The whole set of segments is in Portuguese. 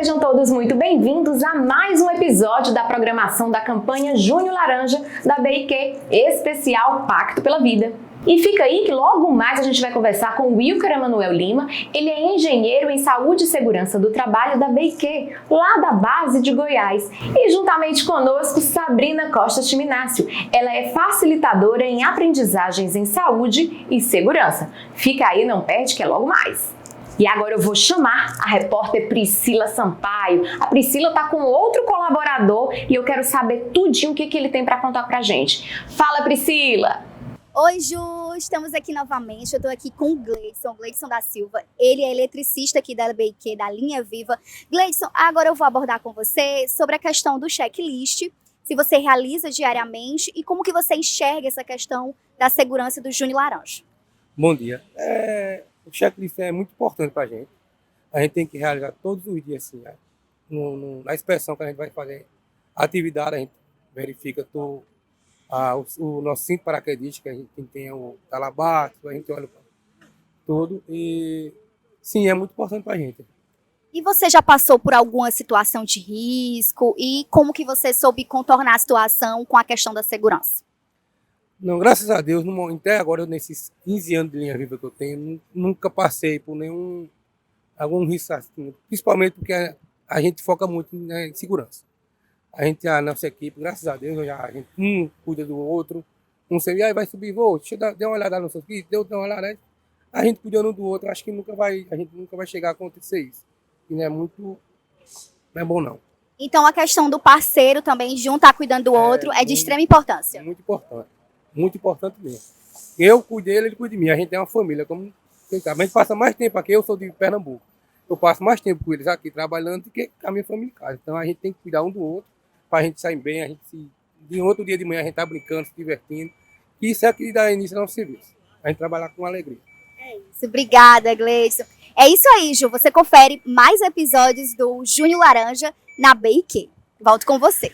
Sejam todos muito bem-vindos a mais um episódio da programação da campanha Junho Laranja da BIQ, especial Pacto pela Vida. E fica aí que logo mais a gente vai conversar com o Wilker Emanuel Lima. Ele é engenheiro em saúde e segurança do trabalho da BIQ, lá da base de Goiás. E juntamente conosco, Sabrina Costa Chiminácio. Ela é facilitadora em aprendizagens em saúde e segurança. Fica aí, não perde que é logo mais. E agora eu vou chamar a repórter Priscila Sampaio. A Priscila está com outro colaborador e eu quero saber tudinho o que ele tem para contar pra gente. Fala, Priscila! Oi, Ju! Estamos aqui novamente. Eu estou aqui com o Gleidson da Silva. Ele é eletricista aqui da BIQ, da Linha Viva. Gleidson, agora eu vou abordar com você sobre a questão do checklist, se você realiza diariamente e como que você enxerga essa questão da segurança do Junho Laranja. Bom dia. O checklist é muito importante para a gente. A gente tem que realizar todos os dias, assim, né? Na inspeção que a gente vai fazer a atividade, a gente verifica o nosso cinto paraquedista, que a gente tem o talabato, a gente olha tudo. E sim, é muito importante para a gente. E você já passou por alguma situação de risco? E como que você soube contornar a situação com a questão da segurança? Não, graças a Deus, até agora, nesses 15 anos de Linha Viva que eu tenho, nunca passei por algum risco assim, principalmente porque a gente foca muito em segurança. A gente, a nossa equipe, graças a Deus, a gente cuida do outro, aí vai subir voo, deixa eu dar uma olhada no seu filho, deu uma olhada, a gente cuidando um do outro, acho que a gente nunca vai chegar a acontecer isso. E não é bom não. Então a questão do parceiro também, de um estar cuidando do outro, é de extrema importância. Muito importante. Muito importante mesmo. Eu cuido dele, ele cuida de mim. A gente é uma família, como quem sabe. A gente passa mais tempo aqui, eu sou de Pernambuco. Eu passo mais tempo com eles aqui trabalhando do que a minha família em casa. Então a gente tem que cuidar um do outro, para a gente sair bem, de outro dia de manhã a gente tá brincando, se divertindo. E isso é que dá início ao nosso serviço. A gente trabalhar com alegria. É isso. Obrigada, Gleidson. É isso aí, Ju. Você confere mais episódios do Junho Laranja na BIQ. Volto com você.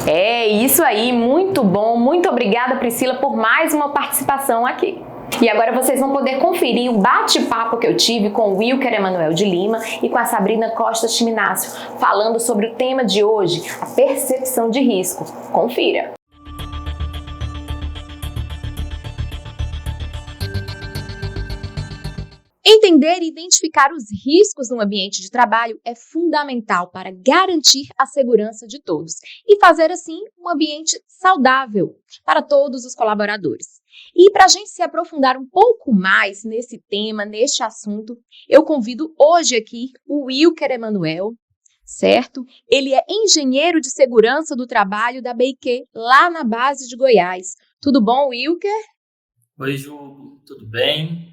É isso aí, muito bom. Muito obrigada, Priscila, por mais uma participação aqui. E agora vocês vão poder conferir o bate-papo que eu tive com o Wilker Emanuel de Lima e com a Sabrina Costa Chiminácio, falando sobre o tema de hoje, a percepção de risco. Confira! Entender e identificar os riscos no ambiente de trabalho é fundamental para garantir a segurança de todos e fazer, assim, um ambiente saudável para todos os colaboradores. E para a gente se aprofundar um pouco mais nesse tema, neste assunto, eu convido hoje aqui o Wilker Emanuel, certo? Ele é engenheiro de segurança do trabalho da BIQ, lá na base de Goiás. Tudo bom, Wilker? Oi, Ju, tudo bem?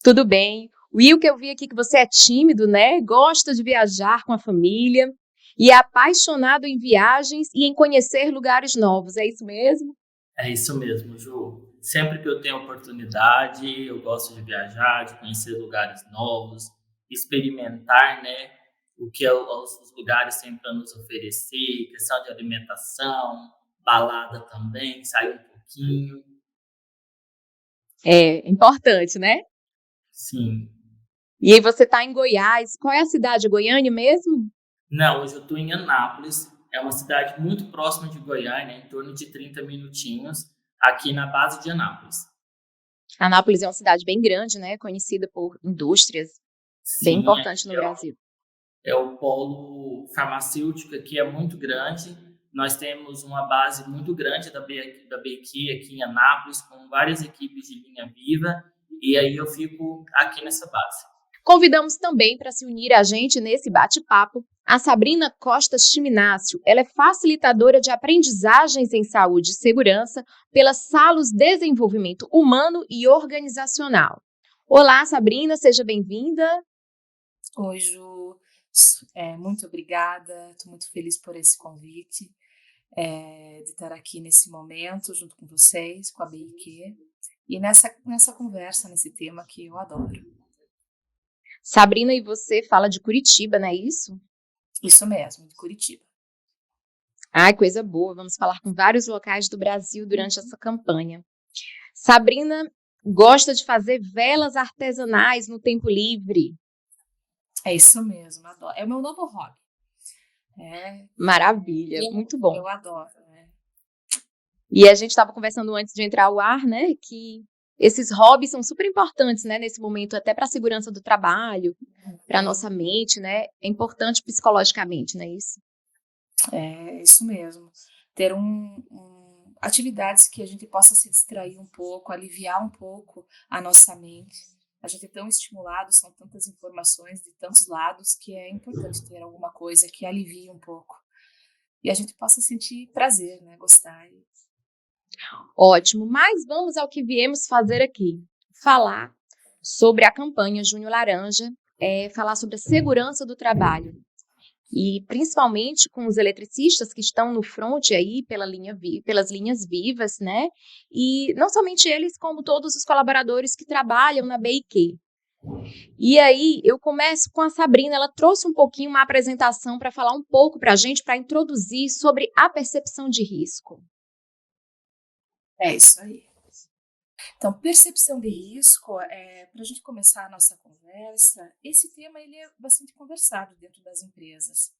Tudo bem. Wilker, eu vi aqui que você é tímido, né? Gosta de viajar com a família e é apaixonado em viagens e em conhecer lugares novos. É isso mesmo? É isso mesmo, Ju. Sempre que eu tenho oportunidade, eu gosto de viajar, de conhecer lugares novos, experimentar, né, o que os lugares têm para nos oferecer, questão de alimentação, balada também, sair um pouquinho. É importante, né? Sim. E aí você está em Goiás. Qual é a cidade? Goiânia mesmo? Não, hoje eu estou em Anápolis. É uma cidade muito próxima de Goiânia, em torno de 30 minutinhos, aqui na base de Anápolis. Anápolis é uma cidade bem grande, né? Conhecida por indústrias. Sim, bem importante no Brasil. É o polo farmacêutico aqui, é muito grande. Nós temos uma base muito grande da BIQ aqui em Anápolis, com várias equipes de linha viva. E aí eu fico aqui nessa base. Convidamos também para se unir a gente nesse bate-papo a Sabrina Costa Chiminácio. Ela é facilitadora de aprendizagens em saúde e segurança pela Salus Desenvolvimento Humano e Organizacional. Olá, Sabrina, seja bem-vinda. Oi, Ju. Muito obrigada. Estou muito feliz por esse convite, de estar aqui nesse momento junto com vocês, com a BIQ. E nessa conversa, nesse tema que eu adoro. Sabrina, e você fala de Curitiba, não é isso? Isso mesmo, de Curitiba. Ai, coisa boa. Vamos falar com vários locais do Brasil durante essa campanha. Sabrina gosta de fazer velas artesanais no tempo livre. É isso mesmo, adoro. É o meu novo hobby. Maravilha, muito bom. Eu adoro, né? E a gente estava conversando antes de entrar ao ar, né, que esses hobbies são super importantes, né, nesse momento, até para a segurança do trabalho, para a nossa mente, né, é importante psicologicamente, não é isso? É isso mesmo. Ter atividades que a gente possa se distrair um pouco, aliviar um pouco a nossa mente. A gente é tão estimulado, são tantas informações de tantos lados que é importante ter alguma coisa que alivie um pouco. E a gente possa sentir prazer, né? Gostar. Ótimo, mas vamos ao que viemos fazer aqui. Falar sobre a campanha Junho Laranja, falar sobre a segurança do trabalho. E principalmente com os eletricistas que estão no front aí pelas linhas vivas, né? E não somente eles, como todos os colaboradores que trabalham na BIQ. E aí eu começo com a Sabrina, ela trouxe um pouquinho uma apresentação para falar um pouco para a gente, para introduzir sobre a percepção de risco. É isso aí. Então, percepção de risco, para a gente começar a nossa conversa, esse tema ele é bastante conversado dentro das empresas.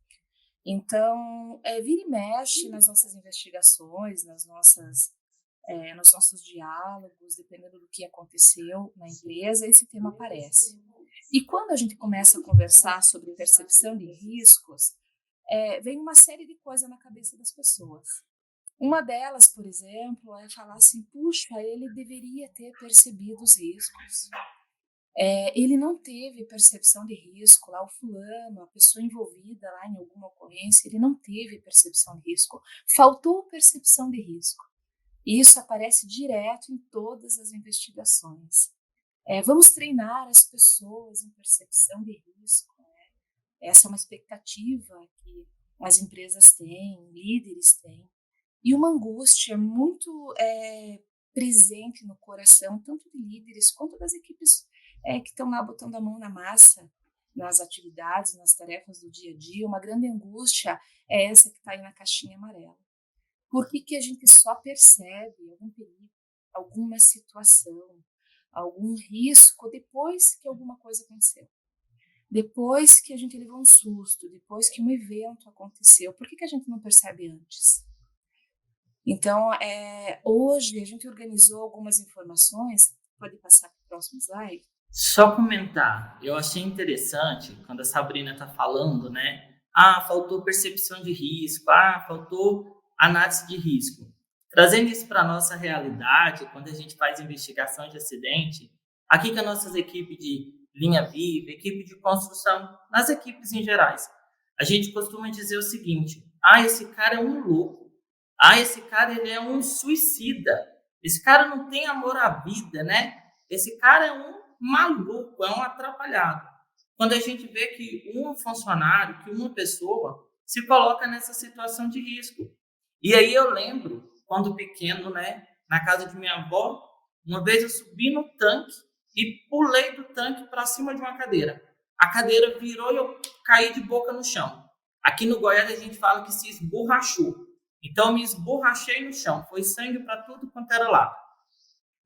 Então, vira e mexe nas nossas investigações, nos nossos diálogos, dependendo do que aconteceu na empresa, esse tema aparece. E quando a gente começa a conversar sobre percepção de riscos, vem uma série de coisas na cabeça das pessoas. Uma delas, por exemplo, é falar assim, puxa, ele deveria ter percebido os riscos. Ele não teve percepção de risco, lá o fulano, a pessoa envolvida lá em alguma ocorrência, ele não teve percepção de risco, faltou percepção de risco. E isso aparece direto em todas as investigações. Vamos treinar as pessoas em percepção de risco. Né? Essa é uma expectativa que as empresas têm, líderes têm. E uma angústia muito presente no coração, tanto de líderes quanto das equipes que estão lá botando a mão na massa, nas atividades, nas tarefas do dia a dia. Uma grande angústia é essa que está aí na caixinha amarela. Por que a gente só percebe algum perigo, alguma situação, algum risco depois que alguma coisa aconteceu? Depois que a gente levou um susto, depois que um evento aconteceu, por que a gente não percebe antes? Então, hoje a gente organizou algumas informações. Pode passar para o próximo slide? Só comentar, eu achei interessante quando a Sabrina está falando, né? Faltou percepção de risco, faltou análise de risco. Trazendo isso para a nossa realidade, quando a gente faz investigação de acidente, aqui com as nossas equipes de linha viva, equipe de construção, nas equipes em gerais, a gente costuma dizer o seguinte, esse cara é um louco, esse cara ele é um suicida, esse cara não tem amor à vida, né? Esse cara é um maluco, é um atrapalhado. Quando a gente vê que um funcionário, que uma pessoa se coloca nessa situação de risco. E aí eu lembro, quando pequeno, né, na casa de minha avó, uma vez eu subi no tanque e pulei do tanque para cima de uma cadeira. A cadeira virou e eu caí de boca no chão. Aqui no Goiás a gente fala que se esborrachou. Então eu me esborrachei no chão, foi sangue para tudo quanto era lado.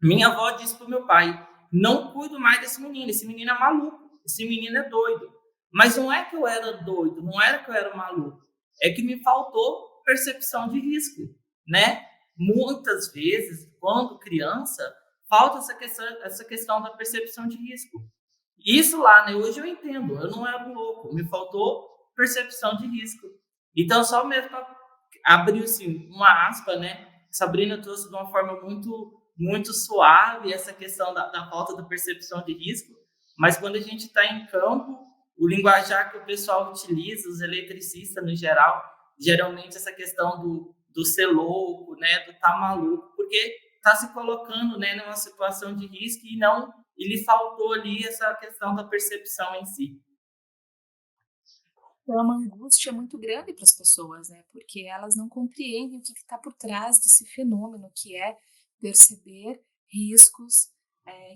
Minha avó disse para o meu pai, não cuido mais desse menino, esse menino é maluco, esse menino é doido. Mas não é que eu era doido, não era que eu era maluco, é que me faltou percepção de risco, né? Muitas vezes, quando criança, falta essa questão da percepção de risco. Isso lá, né? Hoje eu entendo, eu não era louco, me faltou percepção de risco. Então, só mesmo para abrir assim, uma aspa, né? Sabrina trouxe de uma forma muito suave essa questão da falta da percepção de risco, mas quando a gente está em campo, o linguajar que o pessoal utiliza, os eletricistas no geral, geralmente essa questão do ser louco, né, do tá maluco, porque está se colocando, né, numa situação de risco e lhe faltou ali essa questão da percepção em si. É uma angústia muito grande para as pessoas, né, porque elas não compreendem o que está por trás desse fenômeno que é perceber riscos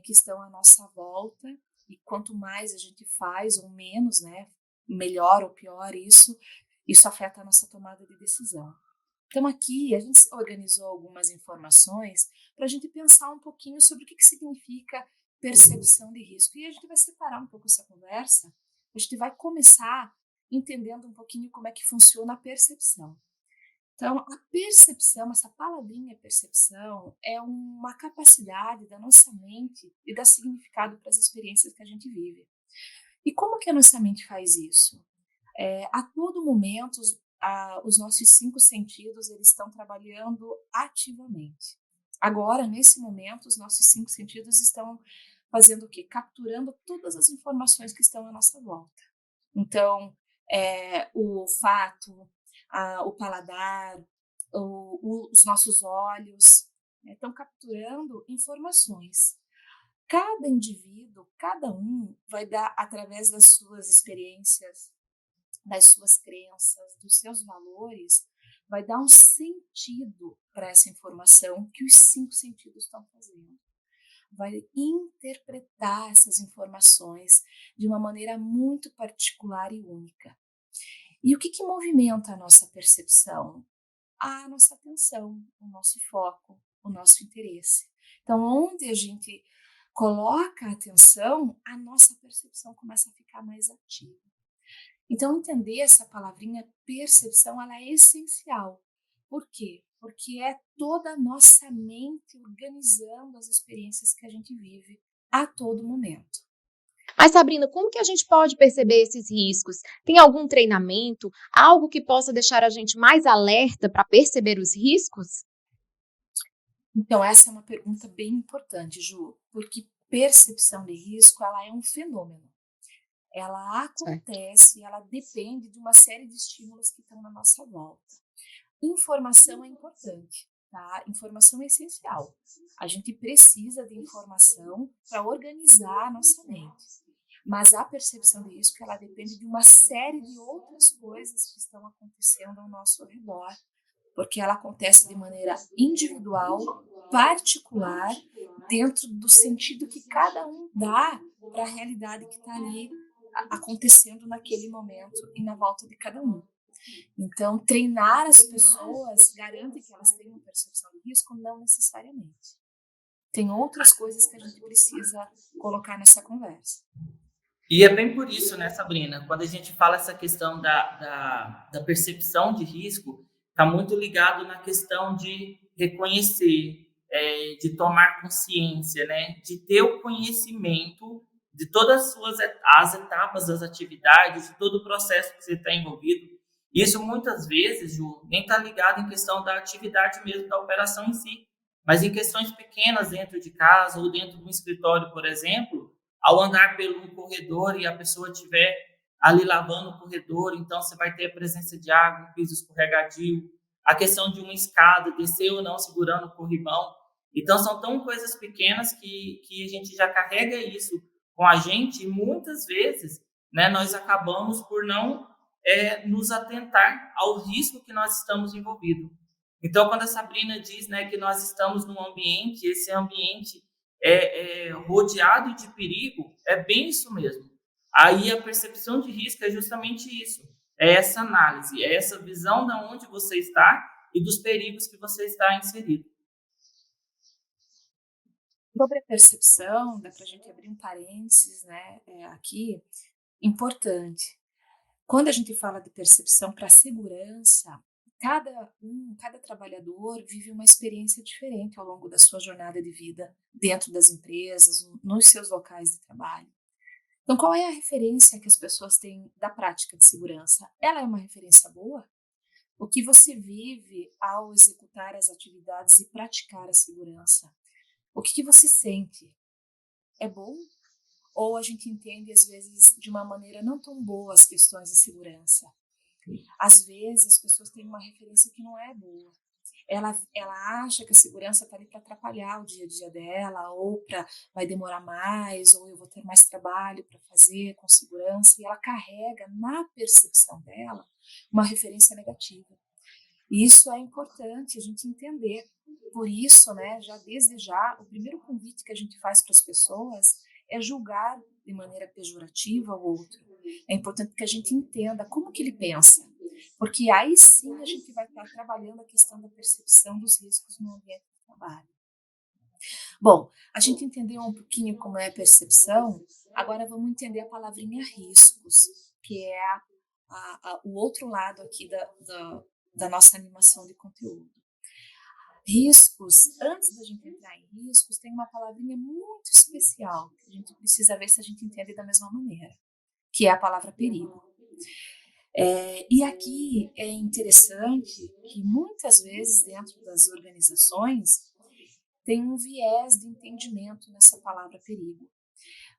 que estão à nossa volta, e quanto mais a gente faz ou menos, né, melhor ou pior isso afeta a nossa tomada de decisão. Então aqui a gente organizou algumas informações para a gente pensar um pouquinho sobre o que significa percepção de risco, e a gente vai separar um pouco essa conversa a gente vai começar entendendo um pouquinho como é que funciona a percepção. Então, a percepção, essa palavrinha percepção, é uma capacidade da nossa mente de dar significado para as experiências que a gente vive. E como que a nossa mente faz isso? A todo momento, os nossos 5 sentidos eles estão trabalhando ativamente. Agora, nesse momento, os nossos 5 sentidos estão fazendo o quê? Capturando todas as informações que estão à nossa volta. Então, o olfato, o paladar, os nossos olhos, né, estão capturando informações. Cada indivíduo, cada um vai dar, através das suas experiências, das suas crenças, dos seus valores, vai dar um sentido para essa informação que os 5 sentidos estão fazendo. Vai interpretar essas informações de uma maneira muito particular e única. E o que movimenta a nossa percepção? A nossa atenção, o nosso foco, o nosso interesse. Então, onde a gente coloca a atenção, a nossa percepção começa a ficar mais ativa. Então, entender essa palavrinha percepção, ela é essencial. Por quê? Porque é toda a nossa mente organizando as experiências que a gente vive a todo momento. Mas, Sabrina, como que a gente pode perceber esses riscos? Tem algum treinamento, algo que possa deixar a gente mais alerta para perceber os riscos? Então, essa é uma pergunta bem importante, Ju, porque percepção de risco, ela é um fenômeno. Ela acontece, ela depende de uma série de estímulos que estão na nossa volta. Informação é importante, tá? Informação é essencial. A gente precisa de informação para organizar a nossa mente. Mas a percepção de risco, ela depende de uma série de outras coisas que estão acontecendo ao nosso redor, porque ela acontece de maneira individual, particular, dentro do sentido que cada um dá para a realidade que está ali acontecendo naquele momento e na volta de cada um. Então, treinar as pessoas garante que elas tenham percepção de risco? Não necessariamente. Tem outras coisas que a gente precisa colocar nessa conversa. E é bem por isso, né, Sabrina, quando a gente fala essa questão da percepção de risco, está muito ligado na questão de reconhecer, de tomar consciência, né, de ter o conhecimento de todas as etapas das atividades, de todo o processo que você está envolvido. Isso muitas vezes, Ju, nem está ligado em questão da atividade mesmo, da operação em si, mas em questões pequenas dentro de casa ou dentro do escritório, por exemplo, ao andar pelo corredor e a estiver estiver ali lavando o corredor, então você vai ter a presença de água, um piso escorregadio, a questão de uma escada, descer ou não segurando o corrimão. Então, são tão coisas pequenas que a gente já carrega isso com a gente e muitas vezes, né, nós acabamos por não nos atentar ao risco que nós estamos envolvidos. Então, quando a Sabrina diz, né, que nós estamos num ambiente, esse ambiente rodeado de perigo, é bem isso mesmo. Aí a percepção de risco é justamente isso, é essa análise, é essa visão de onde você está e dos perigos que você está inserido. Sobre a percepção, dá para a gente abrir um parênteses, né, aqui, importante. Quando a gente fala de percepção para segurança, cada trabalhador vive uma experiência diferente ao longo da sua jornada de vida dentro das empresas, nos seus locais de trabalho. Então, qual é a referência que as pessoas têm da prática de segurança? Ela é uma referência boa? O que você vive ao executar as atividades e praticar a segurança? O que você sente? É bom? Ou a gente entende, às vezes, de uma maneira não tão boa as questões de segurança? Às vezes, as pessoas têm uma referência que não é boa. Ela acha que a segurança está ali para atrapalhar o dia a dia dela, ou vai demorar mais, ou eu vou ter mais trabalho para fazer com segurança, e ela carrega na percepção dela uma referência negativa. E isso é importante a gente entender. Por isso, né, desde já, o primeiro convite que a gente faz para as pessoas é julgar de maneira pejorativa o outro. É importante que a gente entenda como que ele pensa, porque aí sim a gente vai estar trabalhando a questão da percepção dos riscos no ambiente de trabalho. Bom, a gente entendeu um pouquinho como é a percepção, Agora vamos entender a palavrinha riscos, que é o outro lado aqui da nossa animação de conteúdo. Riscos, antes da gente entrar em riscos, tem uma palavrinha muito especial, que a gente precisa ver se a gente entende da mesma maneira, que é a palavra perigo. E aqui é interessante que muitas vezes dentro das organizações tem um viés de entendimento nessa palavra perigo.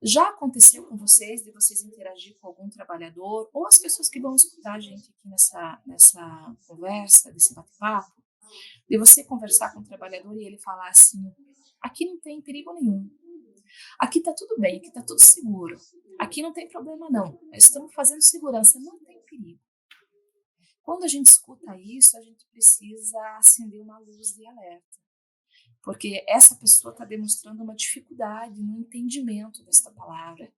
Já aconteceu com vocês, de vocês interagir com algum trabalhador, ou as pessoas que vão escutar a gente aqui nessa conversa, desse bate-papo, de você conversar com o trabalhador e ele falar assim, aqui não tem perigo nenhum, aqui está tudo bem, aqui está tudo seguro, aqui não tem problema não, nós estamos fazendo segurança, não tem perigo. Quando a gente escuta isso, a gente precisa acender uma luz de alerta, porque essa pessoa está demonstrando uma dificuldade no entendimento desta palavra.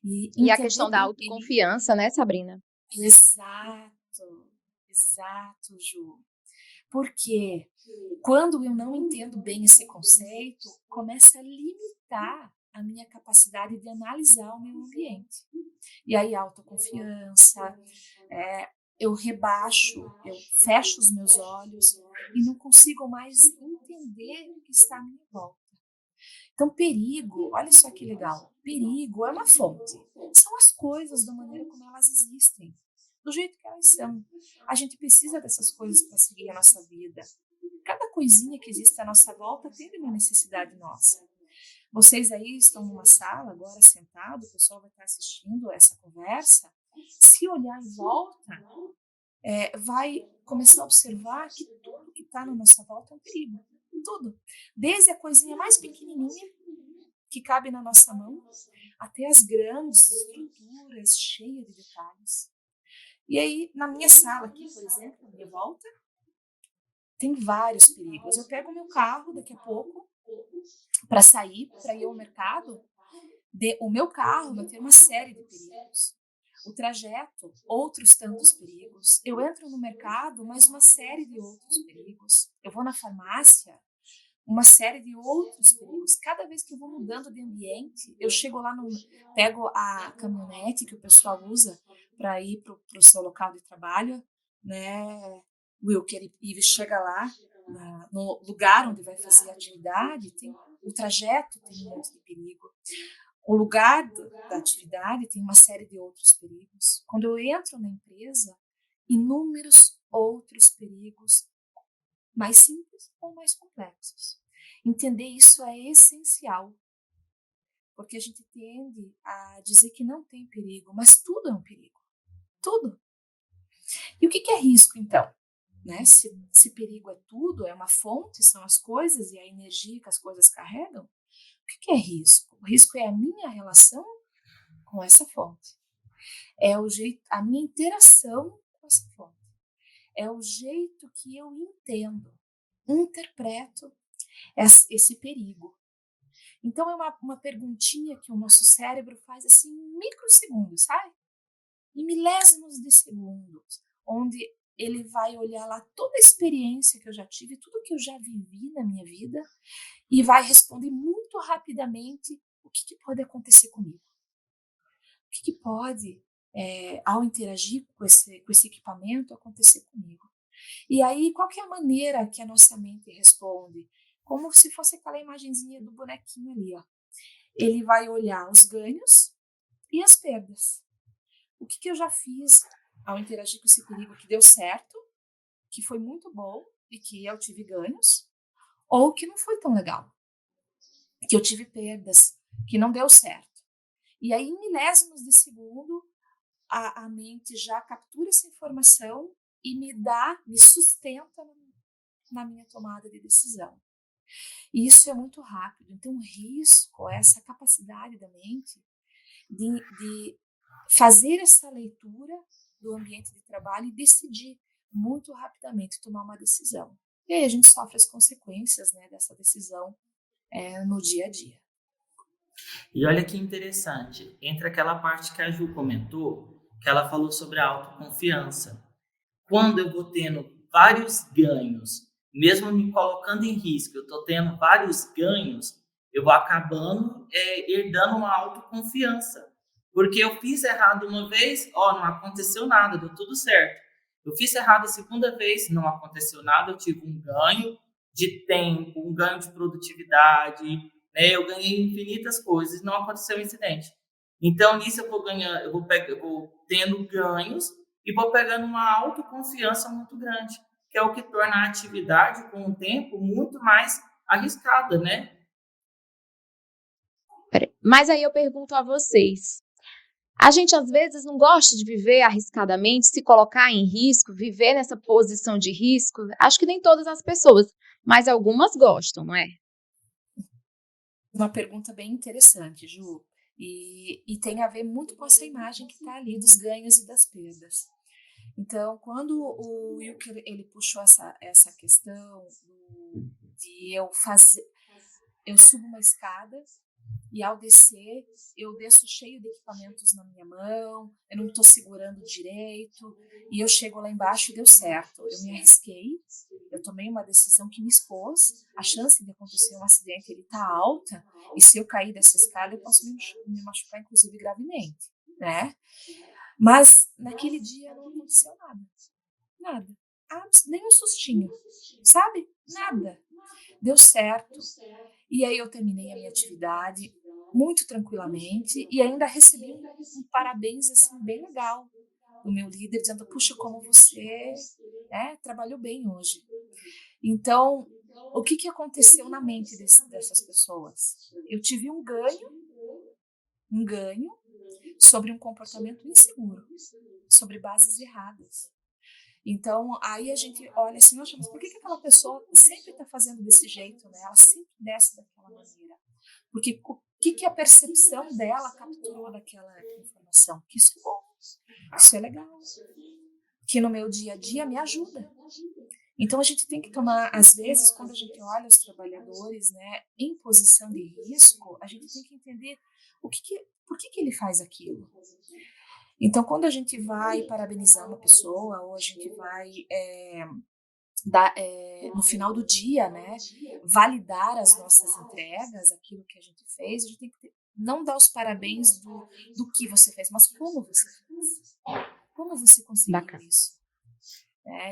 E a questão da autoconfiança, né, Sabrina? Exato, Ju. Porque quando eu não entendo bem esse conceito, começa a limitar a minha capacidade de analisar o meu ambiente. E aí a autoconfiança, eu rebaixo, eu fecho os meus olhos e não consigo mais entender o que está à minha volta. Então, perigo, olha só que legal, perigo é uma fonte. São as coisas da maneira como elas existem, do jeito que elas são. A gente precisa dessas coisas para seguir a nossa vida. Cada coisinha que existe à nossa volta tem uma necessidade nossa. Vocês aí estão numa sala agora sentados, o pessoal vai estar assistindo essa conversa. Se olhar em volta, vai começar a observar que tudo que está na nossa volta é um perigo. Tudo. Desde a coisinha mais pequenininha, que cabe na nossa mão, até as grandes estruturas cheias de detalhes. E aí, na minha sala aqui, por exemplo, à minha volta, tem vários perigos. Eu pego o meu carro daqui a pouco para sair, para ir ao mercado. O meu carro vai ter uma série de perigos. O trajeto, outros tantos perigos. Eu entro no mercado, mais uma série de outros perigos. Eu vou na farmácia, uma série de outros perigos. Cada vez que eu vou mudando de ambiente, eu chego lá, pego a caminhonete que o pessoal usa para ir para o seu local de trabalho, né, Wilker, e chega lá, no lugar onde vai fazer a atividade, o trajeto tem um monte de perigo. O lugar da atividade tem uma série de outros perigos. Quando eu entro na empresa, inúmeros outros perigos, mais simples ou mais complexos. Entender isso é essencial, porque a gente tende a dizer que não tem perigo, mas tudo é um perigo. Tudo. E o que é risco, então? Né? Se perigo é tudo, é uma fonte, são as coisas e a energia que as coisas carregam, o que é risco? O risco é a minha relação com essa fonte. É o jeito, a minha interação com essa fonte. É o jeito que eu entendo, interpreto esse perigo. Então, é uma perguntinha que o nosso cérebro faz assim em microsegundos, sabe? Em milésimos de segundos, onde ele vai olhar lá toda a experiência que eu já tive, tudo que eu já vivi na minha vida, e vai responder muito rapidamente o que pode acontecer comigo. O que pode, ao interagir com esse equipamento, acontecer comigo. E aí, qual que é a maneira que a nossa mente responde? Como se fosse aquela imagenzinha do bonequinho ali, ó. Ele vai olhar os ganhos e as perdas. O que eu já fiz ao interagir com esse perigo que deu certo, que foi muito bom e que eu tive ganhos, ou que não foi tão legal, que eu tive perdas, que não deu certo. E aí, em milésimos de segundo, a mente já captura essa informação e me sustenta na minha tomada de decisão. E isso é muito rápido. Então, o risco é essa capacidade da mente de fazer essa leitura do ambiente de trabalho e decidir muito rapidamente, tomar uma decisão. E aí a gente sofre as consequências, né, dessa decisão no dia a dia. E olha que interessante, entre aquela parte que a Ju comentou, que ela falou sobre a autoconfiança. Quando eu vou tendo vários ganhos, mesmo me colocando em risco, eu estou tendo vários ganhos, eu vou acabando herdando uma autoconfiança. Porque eu fiz errado uma vez, não aconteceu nada, deu tudo certo. Eu fiz errado a segunda vez, não aconteceu nada, eu tive um ganho de tempo, um ganho de produtividade, né? Eu ganhei infinitas coisas, não aconteceu um incidente. Então, nisso eu vou ganhando, eu vou tendo ganhos e vou pegando uma autoconfiança muito grande, que é o que torna a atividade, com o tempo, muito mais arriscada, né? Mas aí eu pergunto a vocês. A gente às vezes não gosta de viver arriscadamente, se colocar em risco, viver nessa posição de risco. Acho que nem todas as pessoas, mas algumas gostam, não é? Uma pergunta bem interessante, Ju, e tem a ver muito com essa imagem que está ali dos ganhos e das perdas. Então, quando o Wilker ele puxou essa questão de eu subo uma escada e ao descer eu desço cheio de equipamentos na minha mão, eu não estou segurando direito e eu chego lá embaixo e deu certo. Eu me arrisquei, eu tomei uma decisão que me expôs, a chance de acontecer um acidente ele está alta e se eu cair dessa escada eu posso me machucar inclusive gravemente, né? Mas naquele dia não aconteceu nada. Nada. Nem um sustinho. Sabe? Nada. Deu certo. E aí eu terminei a minha atividade muito tranquilamente e ainda recebi um parabéns assim bem legal do meu líder dizendo, puxa, como você trabalhou bem hoje. Então, o que aconteceu na mente dessas pessoas? Eu tive um ganho sobre um comportamento inseguro, sobre bases erradas. Então, aí a gente olha assim, nossa, mas por que aquela pessoa sempre está fazendo desse jeito, né? Ela sempre desce daquela maneira. Porque o que a percepção dela capturou daquela informação? Que isso é bom, isso é legal, que no meu dia a dia me ajuda. Então, a gente tem que tomar, às vezes, quando a gente olha os trabalhadores, né, em posição de risco, a gente tem que entender por que ele faz aquilo. Então, quando a gente vai parabenizar uma pessoa, ou a gente vai no final do dia, né, validar as nossas entregas, aquilo que a gente fez, a gente tem que não dar os parabéns do que você fez, mas como você fez. Como você conseguiu Bacana. isso?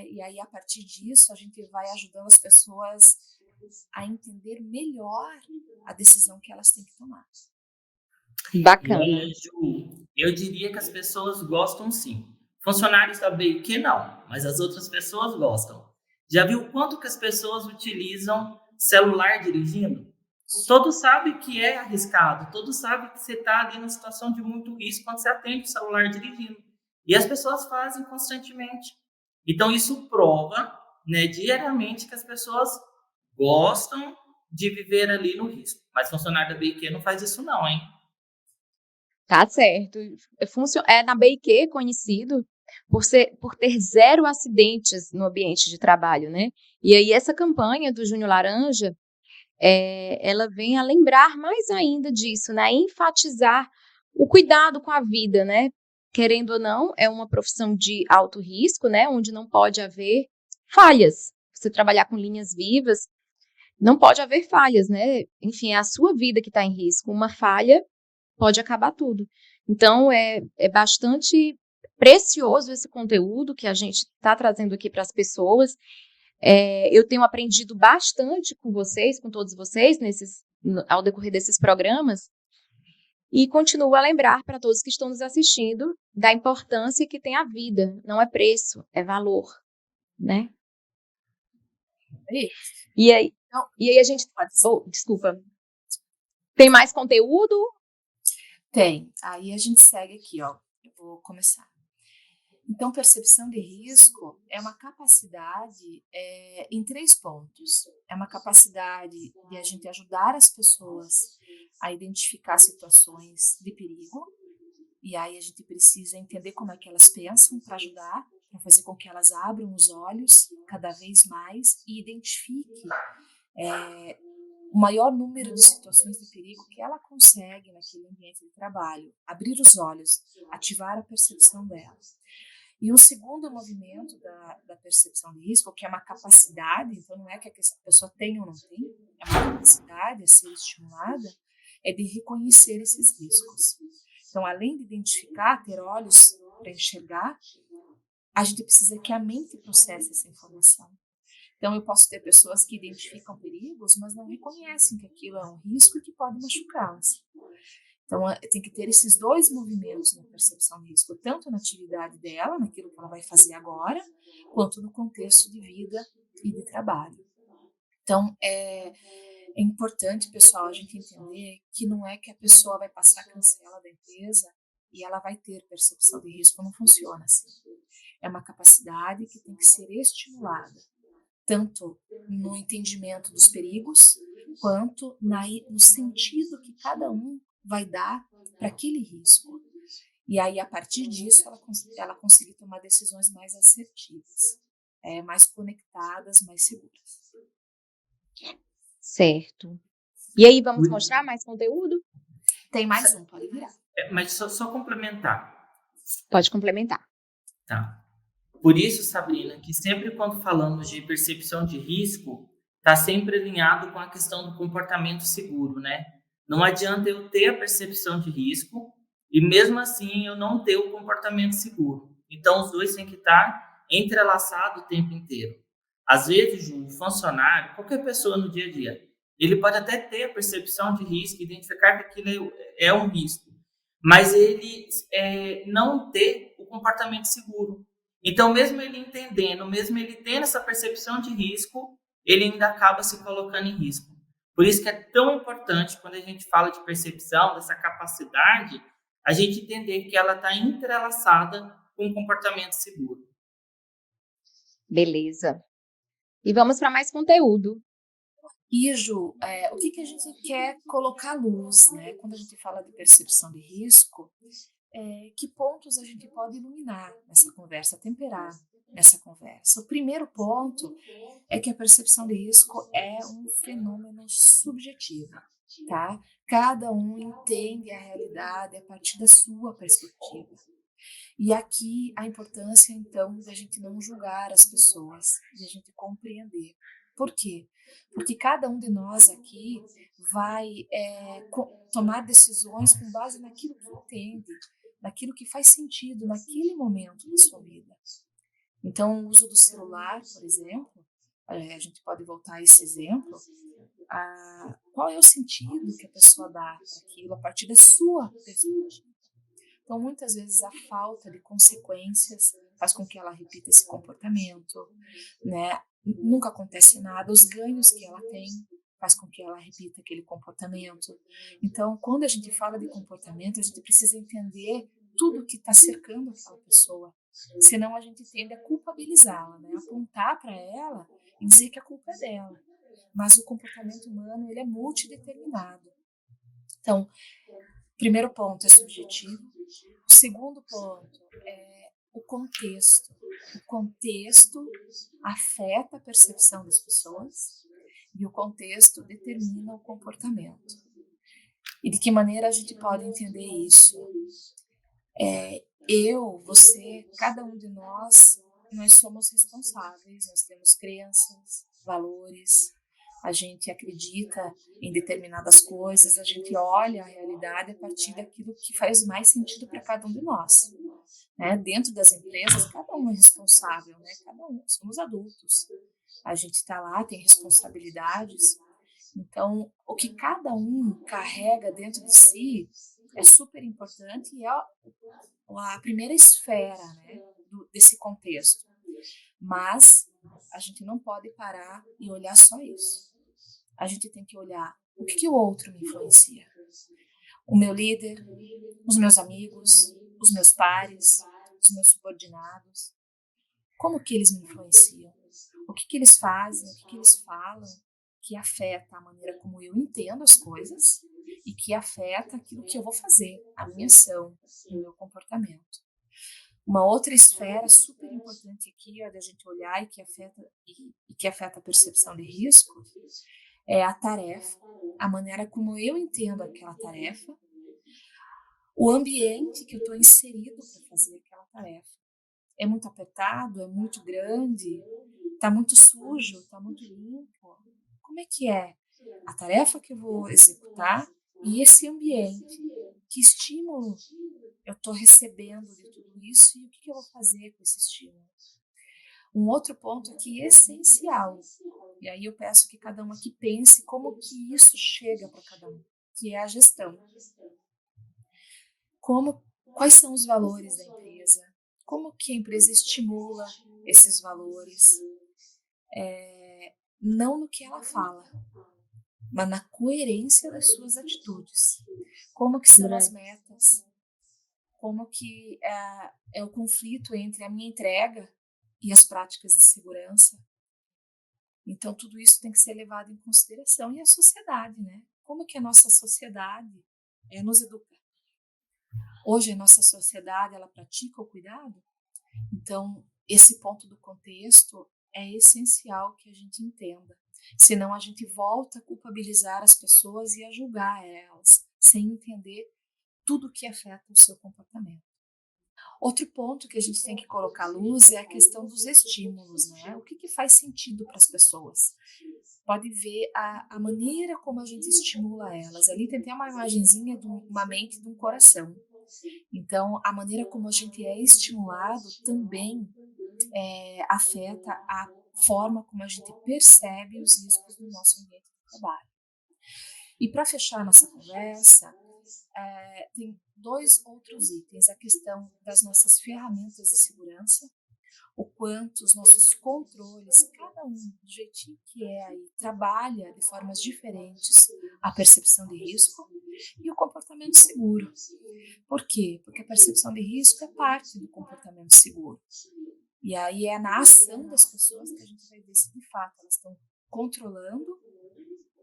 E aí, a partir disso, a gente vai ajudando as pessoas a entender melhor a decisão que elas têm que tomar. Bacana. Olha, Ju, eu diria que as pessoas gostam sim. Funcionários da BIQ não, mas as outras pessoas gostam. Já viu quanto que as pessoas utilizam celular dirigindo? Todos sabem que é arriscado, todos sabem que você está ali numa situação de muito risco quando você atende o celular dirigindo. E as pessoas fazem constantemente. Então, isso prova, né, diariamente que as pessoas gostam de viver ali no risco. Mas funcionário da BIQ não faz isso não, hein? Tá certo. Na BIQ conhecido por ter 0 acidentes no ambiente de trabalho, né? E aí essa campanha do Júnior Laranja, ela vem a lembrar mais ainda disso, né? Enfatizar o cuidado com a vida, né? Querendo ou não, é uma profissão de alto risco, né? Onde não pode haver falhas. Você trabalhar com linhas vivas, não pode haver falhas, né? Enfim, é a sua vida que está em risco. Uma falha pode acabar tudo. Então, é bastante precioso esse conteúdo que a gente está trazendo aqui para as pessoas. Eu tenho aprendido bastante com vocês, com todos vocês, ao decorrer desses programas, e continuo a lembrar para todos que estão nos assistindo da importância que tem a vida. Não é preço, é valor, né? E aí a gente... desculpa. Tem mais conteúdo? Tem. Aí a gente segue aqui, ó. Eu vou começar. Então, percepção de risco é uma capacidade em 3 pontos. É uma capacidade de a gente ajudar as pessoas a identificar situações de perigo. E aí a gente precisa entender como é que elas pensam para ajudar, para fazer com que elas abram os olhos cada vez mais e identifiquem o maior número de situações de perigo que ela consegue naquele ambiente de trabalho. Abrir os olhos, ativar a percepção dela. E um segundo movimento da percepção de risco, que é uma capacidade, então não é que a pessoa tem ou não tem, é uma capacidade a ser estimulada, é de reconhecer esses riscos. Então, além de identificar, ter olhos para enxergar, a gente precisa que a mente processe essa informação. Então, eu posso ter pessoas que identificam perigos, mas não reconhecem que aquilo é um risco e que pode machucá-las. Então, tem que ter esses dois movimentos na percepção de risco, tanto na atividade dela, naquilo que ela vai fazer agora, quanto no contexto de vida e de trabalho. Então, é importante, pessoal, a gente entender que não é que a pessoa vai passar a cancela da empresa e ela vai ter percepção de risco, não funciona assim. É uma capacidade que tem que ser estimulada, tanto no entendimento dos perigos, quanto no sentido que cada um vai dar para aquele risco. E aí, a partir disso, ela conseguir tomar decisões mais assertivas, mais conectadas, mais seguras. Certo. E aí, vamos mostrar mais conteúdo? Tem mais um, pode virar. Mas só complementar. Pode complementar. Tá. Por isso, Sabrina, que sempre quando falamos de percepção de risco, está sempre alinhado com a questão do comportamento seguro, né? Não adianta eu ter a percepção de risco e mesmo assim eu não ter o comportamento seguro. Então, os dois têm que estar entrelaçados o tempo inteiro. Às vezes, um funcionário, qualquer pessoa no dia a dia, ele pode até ter a percepção de risco, identificar que aquilo é um risco, mas ele não ter o comportamento seguro. Então, mesmo ele entendendo, mesmo ele tendo essa percepção de risco, ele ainda acaba se colocando em risco. Por isso que é tão importante, quando a gente fala de percepção, dessa capacidade, a gente entender que ela está entrelaçada com o comportamento seguro. Beleza. E vamos para mais conteúdo. E, Ju, o que a gente quer colocar à luz, né? Quando a gente fala de percepção de risco, que pontos a gente pode iluminar nessa conversa, temperar nessa conversa? O primeiro ponto é que a percepção de risco é um fenômeno subjetivo, tá? Cada um entende a realidade a partir da sua perspectiva. E aqui a importância, então, da gente não julgar as pessoas, de a gente compreender. Por quê? Porque cada um de nós aqui vai tomar decisões com base naquilo que entende, naquilo que faz sentido naquele momento da sua vida. Então, o uso do celular, por exemplo, a gente pode voltar a esse exemplo, qual é o sentido que a pessoa dá para aquilo a partir da sua perspectiva. Então, muitas vezes, a falta de consequências faz com que ela repita esse comportamento, né? Nunca acontece nada, os ganhos que ela tem faz com que ela repita aquele comportamento. Então, quando a gente fala de comportamento, a gente precisa entender tudo que está cercando aquela pessoa, senão a gente tende a culpabilizá-la, né? Apontar para ela e dizer que a culpa é dela. Mas o comportamento humano, ele é multideterminado. Então, primeiro ponto é subjetivo. O segundo ponto é o contexto. O contexto afeta a percepção das pessoas e o contexto determina o comportamento. E de que maneira a gente pode entender isso? Eu, você, cada um de nós somos responsáveis, nós temos crenças, valores, a gente acredita em determinadas coisas, a gente olha a realidade a partir daquilo que faz mais sentido para cada um de nós. Né? Dentro das empresas, cada um é responsável, né? Cada um, somos adultos. A gente está lá, tem responsabilidades. Então, o que cada um carrega dentro de si é super importante e é a primeira esfera, né, desse contexto. Mas a gente não pode parar e olhar só isso. A gente tem que olhar o que o outro me influencia. O meu líder, os meus amigos, os meus pares, os meus subordinados. Como que eles me influenciam? O que eles fazem, o que eles falam, que afeta a maneira como eu entendo as coisas e que afeta aquilo que eu vou fazer, a minha ação, o meu comportamento. Uma outra esfera super importante aqui, da gente olhar e que afeta a percepção de risco, é a tarefa, a maneira como eu entendo aquela tarefa, o ambiente que eu estou inserido para fazer aquela tarefa. É muito apertado, é muito grande, está muito sujo, está muito limpo. Como é que é a tarefa que eu vou executar e esse ambiente. Que estímulo eu estou recebendo de tudo isso e o que eu vou fazer com esse estímulo? Um outro ponto aqui essencial, e aí eu peço que cada um aqui pense como que isso chega para cada um, que é a gestão. Quais são os valores da empresa? Como que a empresa estimula esses valores? Não no que ela fala, mas na coerência das suas atitudes. Como que são as metas? Como que é o conflito entre a minha entrega e as práticas de segurança? Então, tudo isso tem que ser levado em consideração. E a sociedade, né? Como que a nossa sociedade nos educa? Hoje, a nossa sociedade, ela pratica o cuidado? Então, esse ponto do contexto é essencial que a gente entenda. Senão, a gente volta a culpabilizar as pessoas e a julgar elas, sem entender tudo que afeta o seu comportamento. Outro ponto que a gente tem que colocar à luz é a questão dos estímulos, né? O que faz sentido para as pessoas? Pode ver a maneira como a gente estimula elas. Ali tem até uma imagenzinha de uma mente e de um coração. Então, a maneira como a gente é estimulado também afeta a forma como a gente percebe os riscos do nosso ambiente de trabalho. E para fechar nossa conversa, tem 2 outros itens, a questão das nossas ferramentas de segurança, o quanto os nossos controles, cada um do jeitinho que aí, trabalha de formas diferentes a percepção de risco e o comportamento seguro. Por quê? Porque a percepção de risco é parte do comportamento seguro. E aí é na ação das pessoas que a gente vai ver se de fato elas estão controlando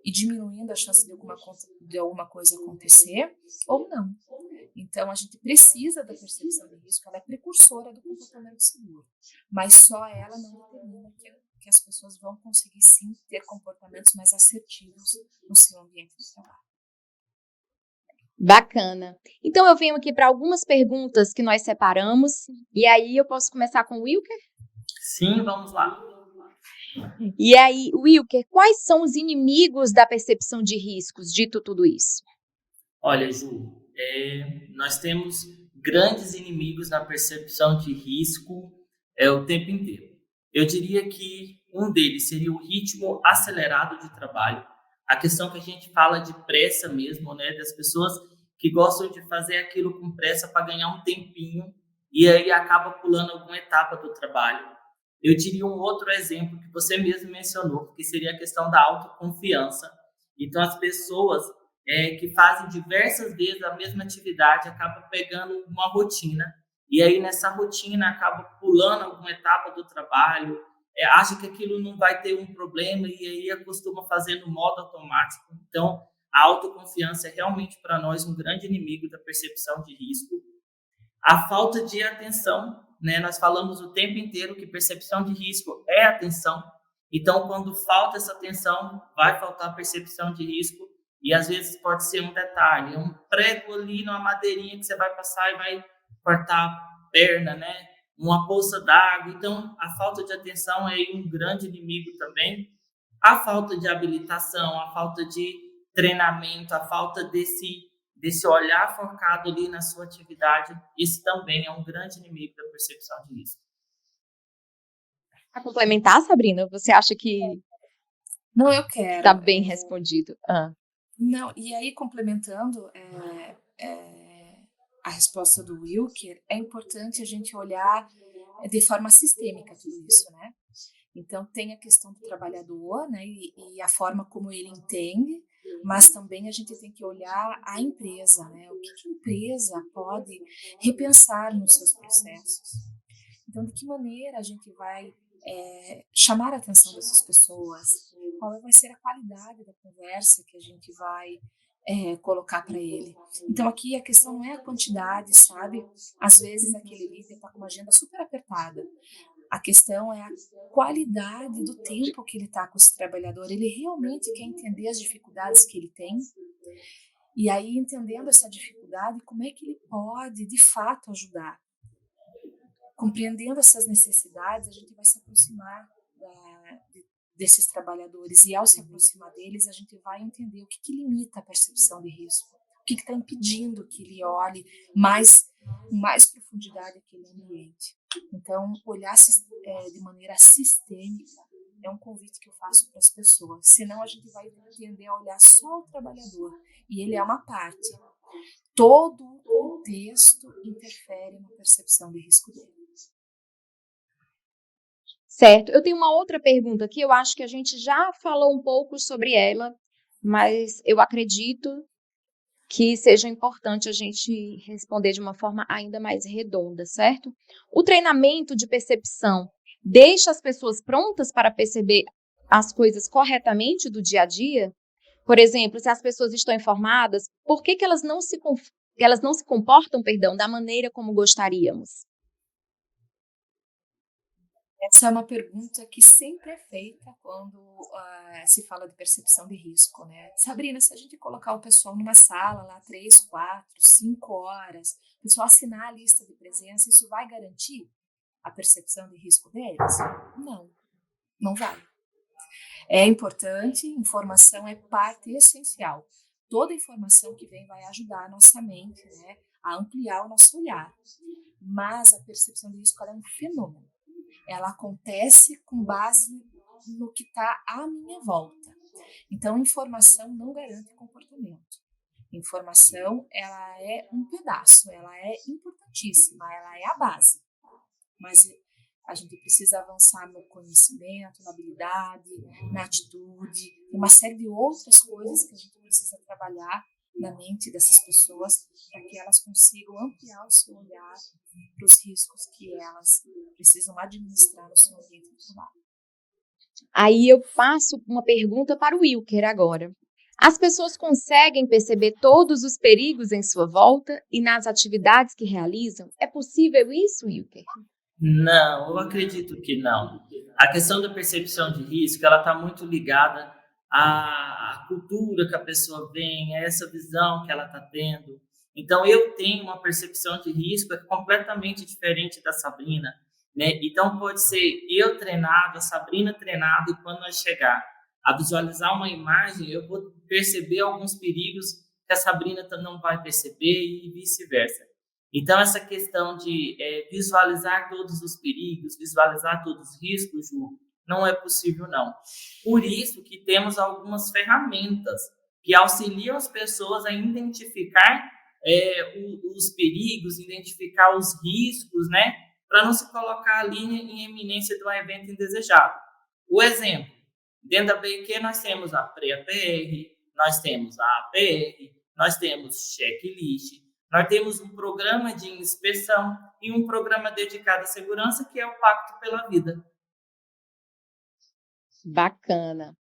e diminuindo a chance de alguma coisa acontecer ou não. Então, a gente precisa da percepção de risco, ela é precursora do comportamento seguro, mas só ela não determina que as pessoas vão conseguir, sim, ter comportamentos mais assertivos no seu ambiente de trabalho. Bacana. Então, eu venho aqui para algumas perguntas que nós separamos, e aí eu posso começar com o Wilker? Sim, vamos lá. E aí, Wilker, quais são os inimigos da percepção de riscos, dito tudo isso? Olha, Ju, nós temos grandes inimigos na percepção de risco o tempo inteiro. Eu diria que um deles seria o ritmo acelerado de trabalho. A questão que a gente fala de pressa mesmo, né, das pessoas que gostam de fazer aquilo com pressa para ganhar um tempinho e aí acaba pulando alguma etapa do trabalho. Eu diria um outro exemplo que você mesmo mencionou, que seria a questão da autoconfiança. Então, as pessoas que fazem diversas vezes a mesma atividade acabam pegando uma rotina e aí nessa rotina acaba pulando alguma etapa do trabalho, acha que aquilo não vai ter um problema e aí acostuma fazer no modo automático. Então, a autoconfiança é realmente para nós um grande inimigo da percepção de risco. A falta de atenção, né? Nós falamos o tempo inteiro que percepção de risco é atenção. Então, quando falta essa atenção, vai faltar percepção de risco. E às vezes pode ser um detalhe, um prego ali numa madeirinha que você vai passar e vai cortar a perna, né? Uma poça d'água. Então, a falta de atenção é um grande inimigo também. A falta de habilitação, a falta de treinamento, a falta desse olhar focado ali na sua atividade, isso também é um grande inimigo da percepção de risco. Para complementar, Sabrina, você acha que Não, eu quero. está bem respondido? Não, e aí complementando a resposta do Wilker, é importante a gente olhar de forma sistêmica tudo isso, né? Então tem a questão do trabalhador, né, e a forma como ele entende, mas também a gente tem que olhar a empresa, né? O que a empresa pode repensar nos seus processos. Então, de que maneira a gente vai chamar a atenção dessas pessoas? Qual vai ser a qualidade da conversa que a gente vai colocar para ele? Então, aqui a questão não é a quantidade, sabe? Às vezes aquele líder está com uma agenda super apertada. A questão é a qualidade do tempo que ele está com esse trabalhador. Ele realmente quer entender as dificuldades que ele tem. E aí, entendendo essa dificuldade, como é que ele pode, de fato, ajudar? Compreendendo essas necessidades, a gente vai se aproximar desses trabalhadores, e ao se aproximar deles, a gente vai entender o que limita a percepção de risco, o que está impedindo que ele olhe com mais profundidade aquele ambiente. Então, olhar de maneira sistêmica é um convite que eu faço para as pessoas, senão a gente vai tender a olhar só o trabalhador, e ele é uma parte. Todo o contexto interfere na percepção de risco dele. Certo. Eu tenho uma outra pergunta aqui, eu acho que a gente já falou um pouco sobre ela, mas eu acredito que seja importante a gente responder de uma forma ainda mais redonda, certo? O treinamento de percepção deixa as pessoas prontas para perceber as coisas corretamente do dia a dia? Por exemplo, se as pessoas estão informadas, por que elas não se comportam, da maneira como gostaríamos? Essa é uma pergunta que sempre é feita quando se fala de percepção de risco, né? Sabrina, se a gente colocar o pessoal numa sala lá 3, 4, 5 horas, o pessoal assinar a lista de presença, isso vai garantir a percepção de risco deles? Não, não vai. É importante, informação é parte essencial. Toda informação que vem vai ajudar a nossa mente, né, a ampliar o nosso olhar. Mas a percepção de risco ela é um fenômeno. Ela acontece com base no que está à minha volta. Então, informação não garante comportamento. Informação, ela é um pedaço, ela é importantíssima, ela é a base. Mas a gente precisa avançar no conhecimento, na habilidade, na atitude, uma série de outras coisas que a gente precisa trabalhar na mente dessas pessoas para que elas consigam ampliar o seu olhar para os riscos que elas precisam administrar no seu ambiente de trabalho. Aí eu faço uma pergunta para o Wilker agora. As pessoas conseguem perceber todos os perigos em sua volta e nas atividades que realizam? É possível isso, Wilker? Não, eu acredito que não. A questão da percepção de risco, ela está muito ligada à cultura que a pessoa vem, a essa visão que ela está tendo. Então, eu tenho uma percepção de risco completamente diferente da Sabrina, né? Então, pode ser eu treinado, a Sabrina treinada, e quando nós chegar a visualizar uma imagem, eu vou perceber alguns perigos que a Sabrina não vai perceber e vice-versa. Então, essa questão de visualizar todos os perigos, visualizar todos os riscos, Ju, não é possível, não. Por isso que temos algumas ferramentas que auxiliam as pessoas a identificar os perigos, identificar os riscos, né? Para não se colocar ali em eminência de um evento indesejado. O exemplo, dentro da BIQ nós temos a Pre-APR, nós temos a APR, nós temos checklist, nós temos um programa de inspeção e um programa dedicado à segurança, que é o Pacto pela Vida. Bacana.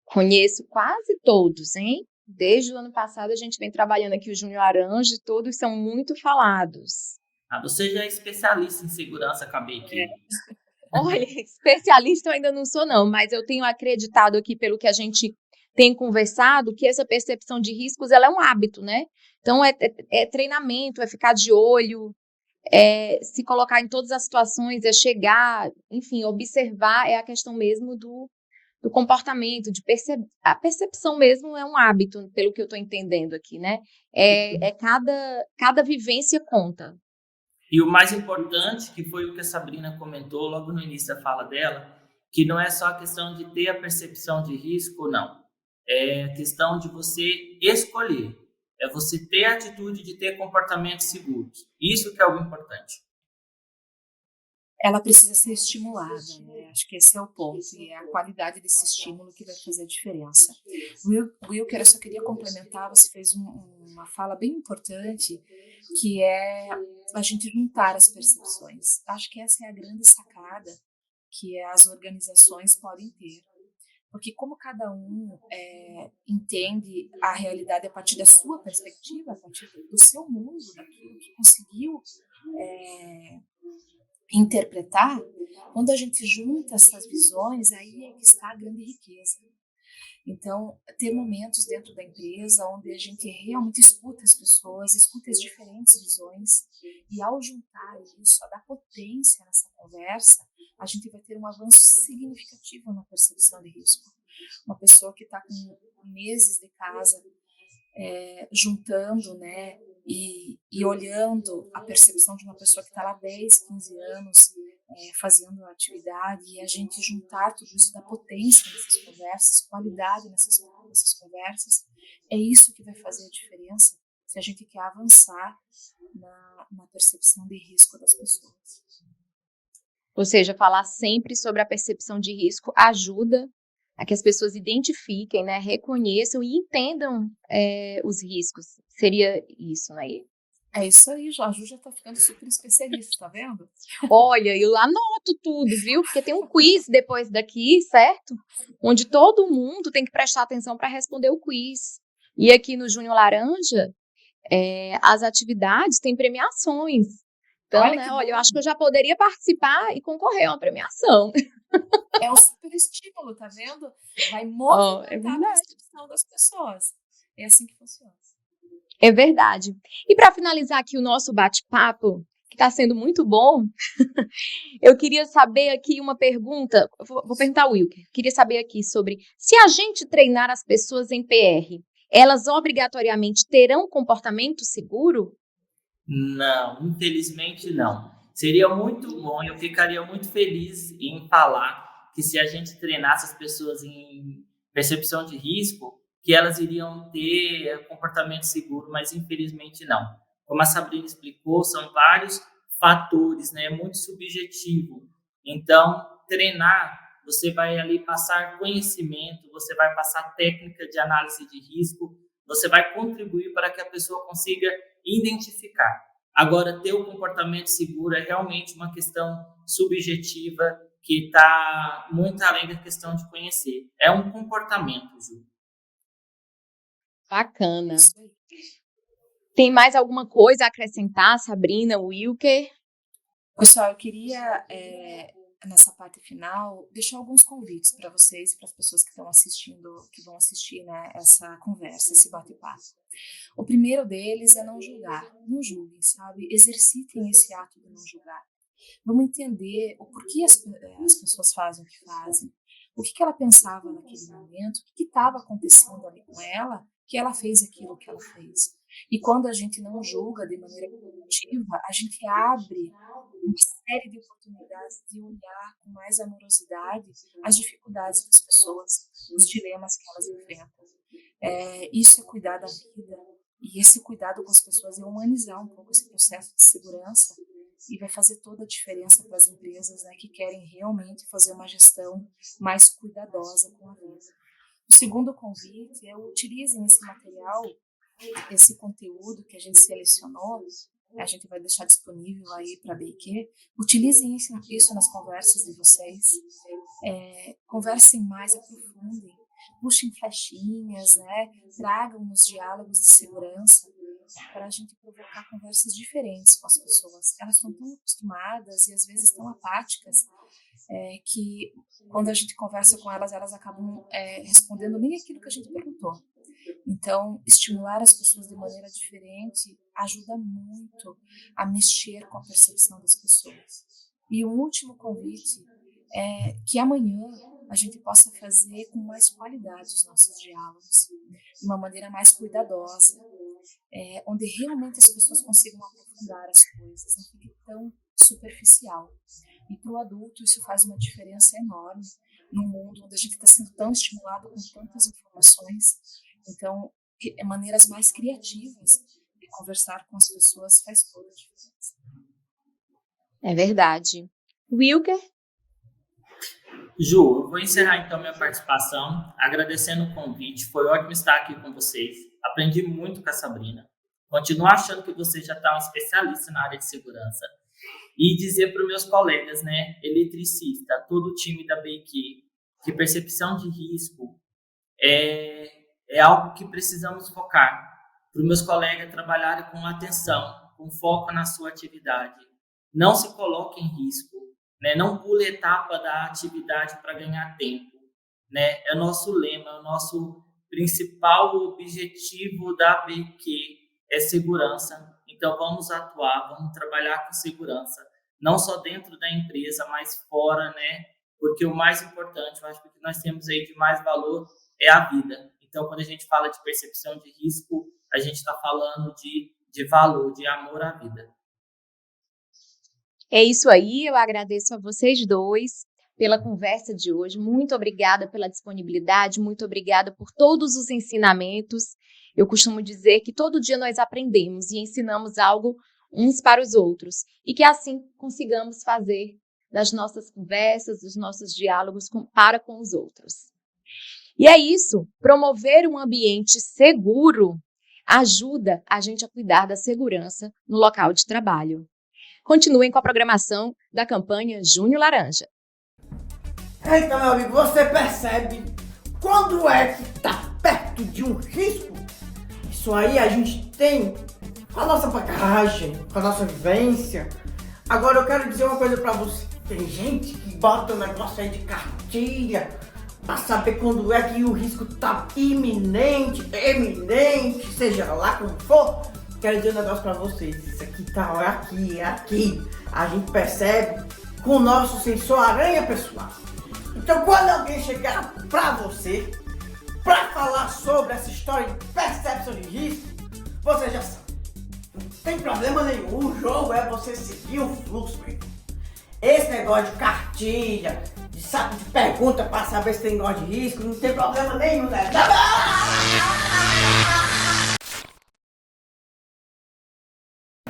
Conheço quase todos, hein? Desde o ano passado a gente vem trabalhando aqui o Júnior Laranja, todos são muito falados. Você já é especialista em segurança, acabei aqui. Olha, especialista eu ainda não sou não, mas eu tenho acreditado aqui pelo que a gente tem conversado, que essa percepção de riscos ela é um hábito, né? Então é treinamento, é ficar de olho, é se colocar em todas as situações, é chegar, enfim, observar, é a questão mesmo do comportamento, a percepção mesmo é um hábito, pelo que eu estou entendendo aqui, né? Cada vivência conta. E o mais importante, que foi o que a Sabrina comentou logo no início da fala dela, que não é só a questão de ter a percepção de risco, não. É a questão de você escolher. É você ter a atitude de ter comportamentos seguros. Isso que é o importante. Ela precisa ser estimulada, né? Acho que esse é o ponto, e é a qualidade desse estímulo que vai fazer a diferença. Wilker, eu só queria complementar, você fez uma fala bem importante, que é a gente juntar as percepções. Acho que essa é a grande sacada que as organizações podem ter. Porque como cada um entende a realidade a partir da sua perspectiva, a partir do seu mundo, daquilo que conseguiu interpretar, quando a gente junta essas visões, aí é que está a grande riqueza. Então, ter momentos dentro da empresa onde a gente realmente escuta as pessoas, escuta as diferentes visões, e ao juntar isso, a dar potência nessa conversa, a gente vai ter um avanço significativo na percepção de risco. Uma pessoa que está com meses de casa, juntando, né, e olhando a percepção de uma pessoa que está lá 10, 15 anos fazendo a atividade, e a gente juntar tudo isso, dar potência nessas conversas, qualidade nessas conversas, é isso que vai fazer a diferença se a gente quer avançar na percepção de risco das pessoas. Ou seja, falar sempre sobre a percepção de risco ajuda a que as pessoas identifiquem, né, reconheçam e entendam os riscos. Seria isso, né? É isso aí, a Ju já está ficando super especialista, tá vendo? Olha, eu anoto tudo, viu? Porque tem um quiz depois daqui, certo? Onde todo mundo tem que prestar atenção para responder o quiz. E aqui no Júnior Laranja, as atividades têm premiações. Então, olha, eu acho que eu já poderia participar e concorrer a uma premiação. É um super estímulo, tá vendo? Vai movimentar a percepção das pessoas. É assim que funciona. É verdade. E para finalizar aqui o nosso bate-papo, que está sendo muito bom, eu queria saber aqui uma pergunta, vou perguntar ao Wilker, queria saber aqui sobre se a gente treinar as pessoas em PR, elas obrigatoriamente terão comportamento seguro? Não, infelizmente não. Seria muito bom, eu ficaria muito feliz em falar que se a gente treinasse as pessoas em percepção de risco, que elas iriam ter comportamento seguro, mas infelizmente não. Como a Sabrina explicou, são vários fatores, né? É muito subjetivo. Então, treinar, você vai ali passar conhecimento, você vai passar técnica de análise de risco, você vai contribuir para que a pessoa consiga identificar. Agora, ter o comportamento seguro é realmente uma questão subjetiva que está muito além da questão de conhecer. É um comportamento, Ju. Bacana. Tem mais alguma coisa a acrescentar, Sabrina, Wilker? Pessoal, eu queria, nessa parte final, deixar alguns convites para vocês e para as pessoas que estão assistindo, que vão assistir, né, essa conversa, esse bate-papo. O primeiro deles é não julgar. Não julguem, sabe? Exercitem esse ato de não julgar. Vamos entender o porquê as pessoas fazem o que fazem, o que ela pensava naquele momento, o que estava acontecendo ali com ela, que ela fez aquilo que ela fez. E quando a gente não julga de maneira produtiva, a gente abre uma série de oportunidades de olhar com mais amorosidade as dificuldades das pessoas, os dilemas que elas enfrentam. Isso é cuidar da vida, e esse cuidado com as pessoas é humanizar um pouco esse processo de segurança, e vai fazer toda a diferença para as empresas, né, que querem realmente fazer uma gestão mais cuidadosa com a vida. O segundo convite é utilizem esse material, esse conteúdo que a gente selecionou, a gente vai deixar disponível aí para a BIQ. Utilizem isso nas conversas de vocês, conversem mais, aprofundem, puxem flechinhas, né? Tragam nos diálogos de segurança para a gente provocar conversas diferentes com as pessoas. Elas estão tão acostumadas e às vezes tão apáticas que quando a gente conversa com elas, elas acabam respondendo nem aquilo que a gente perguntou. Então, estimular as pessoas de maneira diferente ajuda muito a mexer com a percepção das pessoas. E um último convite é que amanhã a gente possa fazer com mais qualidade os nossos diálogos, de uma maneira mais cuidadosa, onde realmente as pessoas consigam aprofundar as coisas, não fique tão superficial. E para o adulto isso faz uma diferença enorme num mundo onde a gente está sendo tão estimulado com tantas informações. Então, maneiras mais criativas de conversar com as pessoas faz toda a diferença. É verdade. Wilker? Ju, eu vou encerrar então minha participação agradecendo o convite. Foi ótimo estar aqui com vocês. Aprendi muito com a Sabrina. Continuo achando que você já está um especialista na área de segurança. E dizer para os meus colegas, né, eletricista, todo o time da BIQ, que percepção de risco é algo que precisamos focar. Para os meus colegas trabalharem com atenção, com foco na sua atividade. Não se coloque em risco, né? Não pule etapa da atividade para ganhar tempo. né? É o nosso lema, é o nosso principal objetivo da BIQ, é segurança. Então, vamos atuar, vamos trabalhar com segurança, não só dentro da empresa, mas fora, né? Porque o mais importante, eu acho que o que nós temos aí de mais valor é a vida. Então, quando a gente fala de percepção de risco, a gente está falando de valor, de amor à vida. É isso aí, eu agradeço a vocês dois pela conversa de hoje. Muito obrigada pela disponibilidade, muito obrigada por todos os ensinamentos. Eu costumo dizer que todo dia nós aprendemos e ensinamos algo uns para os outros e que assim consigamos fazer das nossas conversas, dos nossos diálogos para com os outros. E é isso, promover um ambiente seguro ajuda a gente a cuidar da segurança no local de trabalho. Continuem com a programação da campanha Junho Laranja. Então, meu amigo, você percebe quando é que está perto de um risco? Isso aí a gente tem com a nossa bagagem, com a nossa vivência. Agora eu quero dizer uma coisa pra você. Tem gente que bota um negócio aí de cartilha pra saber quando é que o risco tá iminente, eminente, seja lá como for. Quero dizer um negócio pra vocês. Isso aqui tá aqui. A gente percebe com o nosso sensor aranha pessoal. Então quando alguém chegar pra você pra falar sobre essa história de percepção de risco, você já sabe. Não tem problema nenhum, o jogo é você seguir o fluxo, meu irmão. Esse negócio de cartilha, de saco de pergunta pra saber se tem negócio de risco, não tem problema nenhum, né?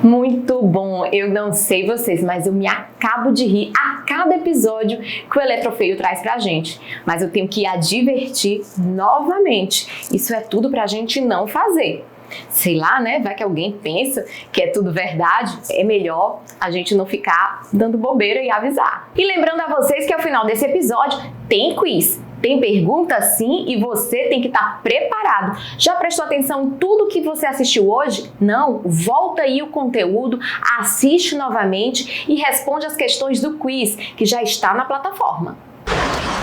Muito bom, eu não sei vocês, mas eu me acabo de rir a cada episódio que o Eletrofeio traz pra gente. Mas eu tenho que advertir novamente, isso é tudo pra gente não fazer. Sei lá, né? Vai que alguém pensa que é tudo verdade, é melhor a gente não ficar dando bobeira e avisar. E lembrando a vocês que ao final desse episódio tem quiz. Tem pergunta sim e você tem que estar preparado. Já prestou atenção em tudo que você assistiu hoje? Não? Volta aí o conteúdo, assiste novamente e responde as questões do quiz que já está na plataforma.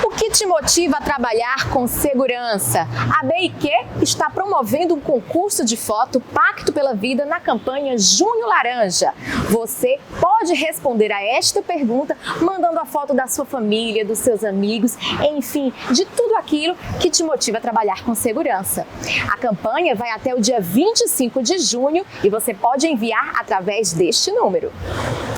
O que te motiva a trabalhar com segurança? A BIQ está promovendo um concurso de foto Pacto pela Vida na campanha Junho Laranja. Você pode responder a esta pergunta mandando a foto da sua família, dos seus amigos, enfim, de tudo aquilo que te motiva a trabalhar com segurança. A campanha vai até o dia 25 de junho e você pode enviar através deste número.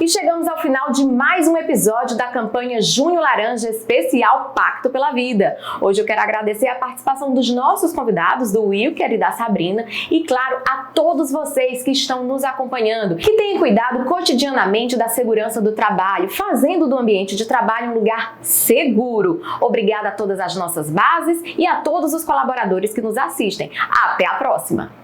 E chegamos ao final de mais um episódio da campanha Junho Laranja especial Pacto pela Vida. Hoje eu quero agradecer a participação dos nossos convidados, do Wilker e da Sabrina, e claro, a todos vocês que estão nos acompanhando, que têm cuidado cotidianamente da segurança do trabalho, fazendo do ambiente de trabalho um lugar seguro. Obrigada a todas as nossas bases e a todos os colaboradores que nos assistem. Até a próxima!